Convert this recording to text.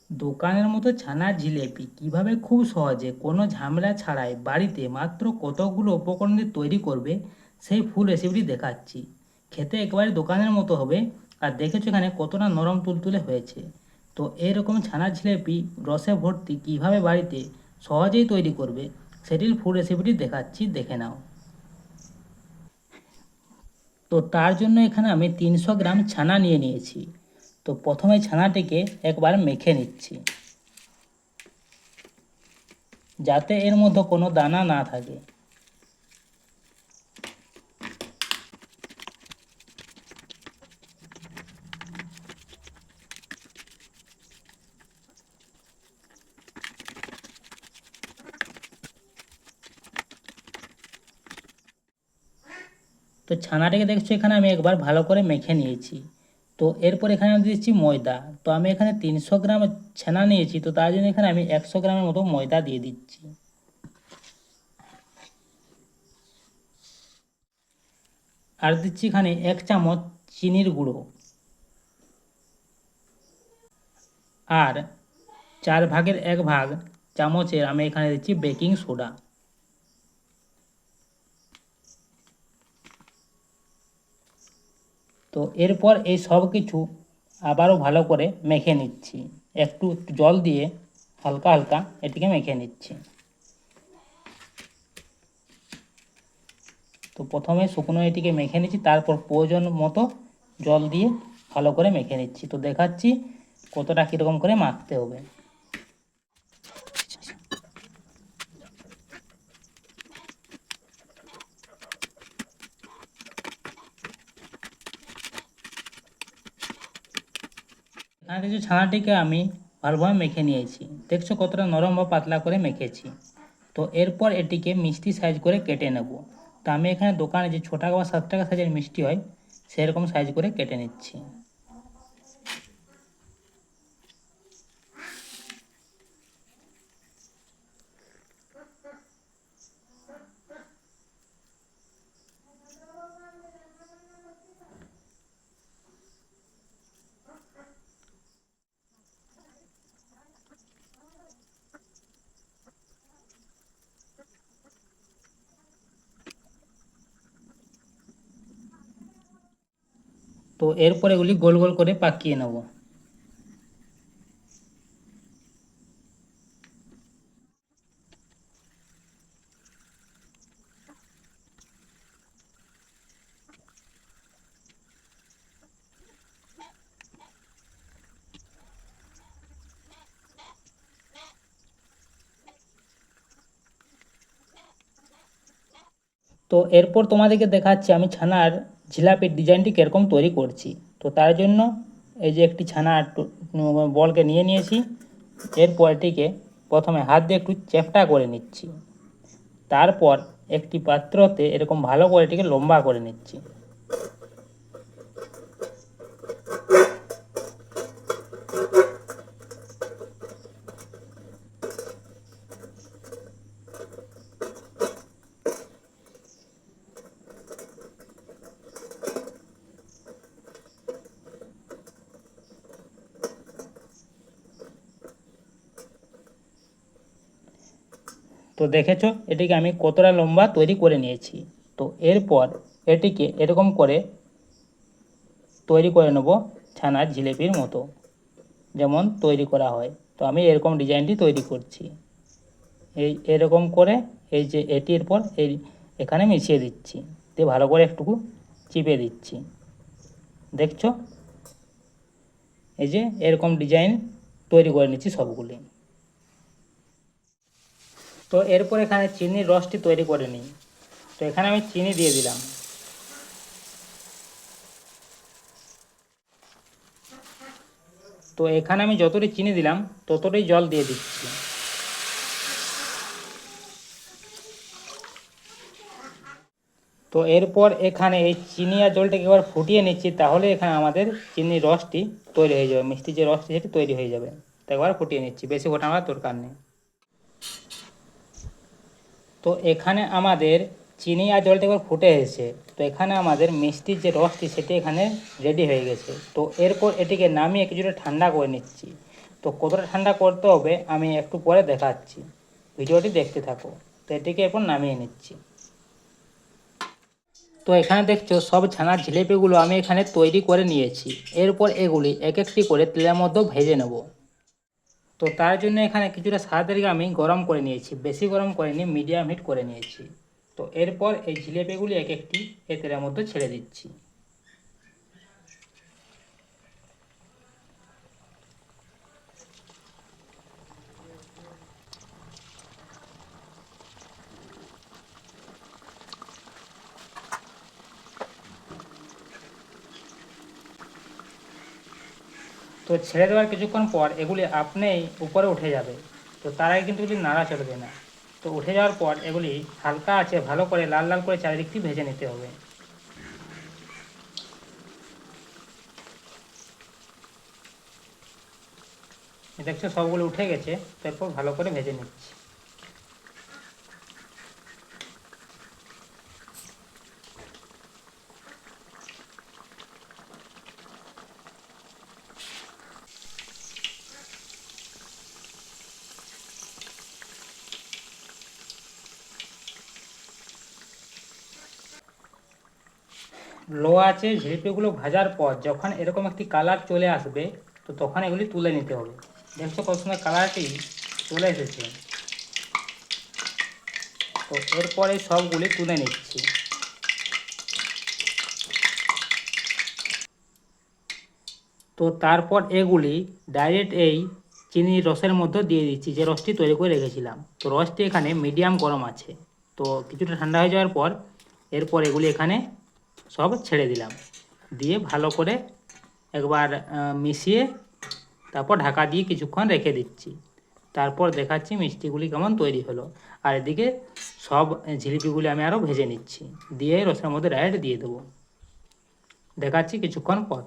দোকানের মতো ছানার জিলেপি কিভাবে খুব সহজে কোনো ঝামেলা ছাড়াই বাড়িতে মাত্র কতগুলো উপকরণ দিয়ে তৈরি করবে সেই ফুল রেসিপিটি দেখাচ্ছি। খেতে একেবারে দোকানের মতো হবে, আর দেখেছো এখানে কতটা নরম তুলতুলে হয়েছে। তো এরকম ছানার জিলেপি রসে ভর্তি কিভাবে বাড়িতে সহজেই তৈরি করবে সেটির ফুল রেসিপিটি দেখাচ্ছি, দেখে নাও। তো তার জন্য এখানে আমি 300 গ্রাম ছানা নিয়ে নিয়েছি। তো প্রথমে ছানাটিকে একবার মেখে নিচ্ছি, যাতে এর মধ্যে কোনো দানা না থাকে। তো ছানাটাকে দেখছো এখানে আমি একবার ভালো করে মেখে নিয়েছি। তো এরপর এখানে আমি দিচ্ছি ময়দা। তো আমি এখানে 300 গ্রাম ছানা নিয়েছি, তো তার জন্য এখানে আমি 100 গ্রামের মতো ময়দা দিয়ে দিচ্ছি। আর দিচ্ছি এখানে 1 চামচ চিনির গুঁড়ো, আর 1/4 চামচের আমি এখানে দিচ্ছি বেকিং সোডা। তো এরপর এই সব কিছু আবারও ভালো করে মেখে নিচ্ছি, একটু জল দিয়ে হালকা হালকা এটিকে মেখে নিচ্ছি। তো প্রথমে শুকনো এটিকে মেখে নিচ্ছি, তারপর প্রয়োজন মতো জল দিয়ে ভালো করে মেখে নিচ্ছি। তো দেখাচ্ছি কতটা কীরকম করে মাখতে হবে। এখানে দেখছি ছানাটিকে আমি ভালোভাবে মেখে নিয়েছি, দেখছো কতটা নরম বা পাতলা করে মেখেছি। তো এরপর এটিকে মিষ্টি সাইজ করে কেটে নেব। তো আমি এখানে দোকানে যে 6 টাকা বা 7 টাকা সাইজের মিষ্টি হয় সেরকম সাইজ করে কেটে নিচ্ছি। তো এরপর এগুলি গোল গোল করে পাকিয়ে নেব। তো এরপর তোমাদেরকে দেখাচ্ছি আমি ছানার জিলাপির ডিজাইনটি কীরকম তৈরি করছি। তো তার জন্য এই যে একটি ছানার বলকে নিয়ে নিয়েছি। এরপর এটিকে প্রথমে হাত দিয়ে একটু চ্যাপ্টা করে নিচ্ছি, তারপর একটি পাত্রতে এরকম ভালো করে এটিকে লম্বা করে নিচ্ছি। তো দেখেছো এটিকে আমি কতটা লম্বা তৈরি করে নিয়েছি। তো এরপর এটিকে এরকম করে তৈরি করে নেব ছানার জিলিপির মতো, যেমন তৈরি করা হয়। তো আমি এরকম ডিজাইনটি তৈরি করছি। এরকম করে এই যে এটির পর এই এখানে মিশিয়ে দিচ্ছি, দিয়ে ভালো করে একটুকু চিপে দিচ্ছি। দেখছো এই যে এরকম ডিজাইন তৈরি করে নিচ্ছি সবগুলি। তো এরপর এখানে চিনির রসটি তৈরি করে নিই। তো এখানে আমি চিনি দিয়ে দিলাম। তো এখানে আমি যতটি চিনি দিলাম ততটাই জল দিয়ে দিচ্ছি। তো এরপর এখানে এই চিনি আর জলটাকে একবার ফুটিয়ে নিচ্ছি, তাহলে এখানে আমাদের চিনির রসটি তৈরি হয়ে যাবে, মিষ্টি যে রসটি সেটি তৈরি হয়ে যাবে। তো একবার ফুটিয়ে নিচ্ছি, বেশি ফোটানোর দরকার নেই। তো এখানে আমাদের চিনি আর জলটা একবার ফুটে এসেছে। তো এখানে আমাদের মিষ্টির যে রসটি সেটি এখানে রেডি হয়ে গেছে। তো এরপর এটিকে নামিয়ে কিছুটা ঠান্ডা করে নিচ্ছি। তো তো কতটা ঠান্ডা করতে হবে আমি একটু পরে দেখাচ্ছি, ভিডিওটি দেখতে থাকো। তো এটিকে এরপর নামিয়ে নিচ্ছি। তো এখানে দেখছো সব ছানার জিলিপিগুলো আমি এখানে তৈরি করে নিয়েছি। এরপর এগুলি এক একটি করে তেলের মধ্যে ভেজে নেব। তো তার জন্য এখানে কিছুটা সাদা আমি গরম করে নিয়েছি, বেশি গরম করিনি, মিডিয়াম হিট করে নিয়েছি। তো এরপর এই জিলিপিগুলি এক একটি এই তেলের মধ্যে ছেড়ে দিচ্ছি। তো ছেড়ে দেওয়ার কিছুক্ষণ পর এগুলি আপনিই উপরে উঠে যাবে। তো তার আগে কিন্তু এগুলি নাড়া চলবে না। তো উঠে যাওয়ার পর এগুলি হালকা আছে ভালো করে লাল লাল করে চারিদিকটি ভেজে নিতে হবে। দেখছো সবগুলো উঠে গেছে, তারপর ভালো করে ভেজে নিচ্ছি। লো আছে জিলিপিগুলো ভাজার পর যখন এরকম একটি কালার চলে আসবে, তো তখন এগুলি তুলে নিতে হবে। দেখছো কত সময় কালারটি চলে এসেছে। তো এরপরে সবগুলি তুলে নিচ্ছি। তো তারপর এগুলি ডাইরেক্ট এই চিনির রসের মধ্যে দিয়ে দিচ্ছি, যে রসটি তৈরি করে রেখেছিলাম। তো রসটি এখানে মিডিয়াম গরম আছে। তো কিছুটা ঠান্ডা হয়ে যাওয়ার পর এরপর এগুলি এখানে সব ছেড়ে দিলাম, দিয়ে ভালো করে একবার মিশিয়ে তারপর ঢাকা দিয়ে কিছুক্ষণ রেখে দিচ্ছি। তারপর দেখাচ্ছি মিষ্টিগুলি কেমন তৈরি হলো। আর এদিকে সব জিলিপিগুলি আমি আরও ভেজে নিচ্ছি, দিয়ে রসের মধ্যে ডাইরেক্ট দিয়ে দেবো। দেখাচ্ছি কিছুক্ষণ পর।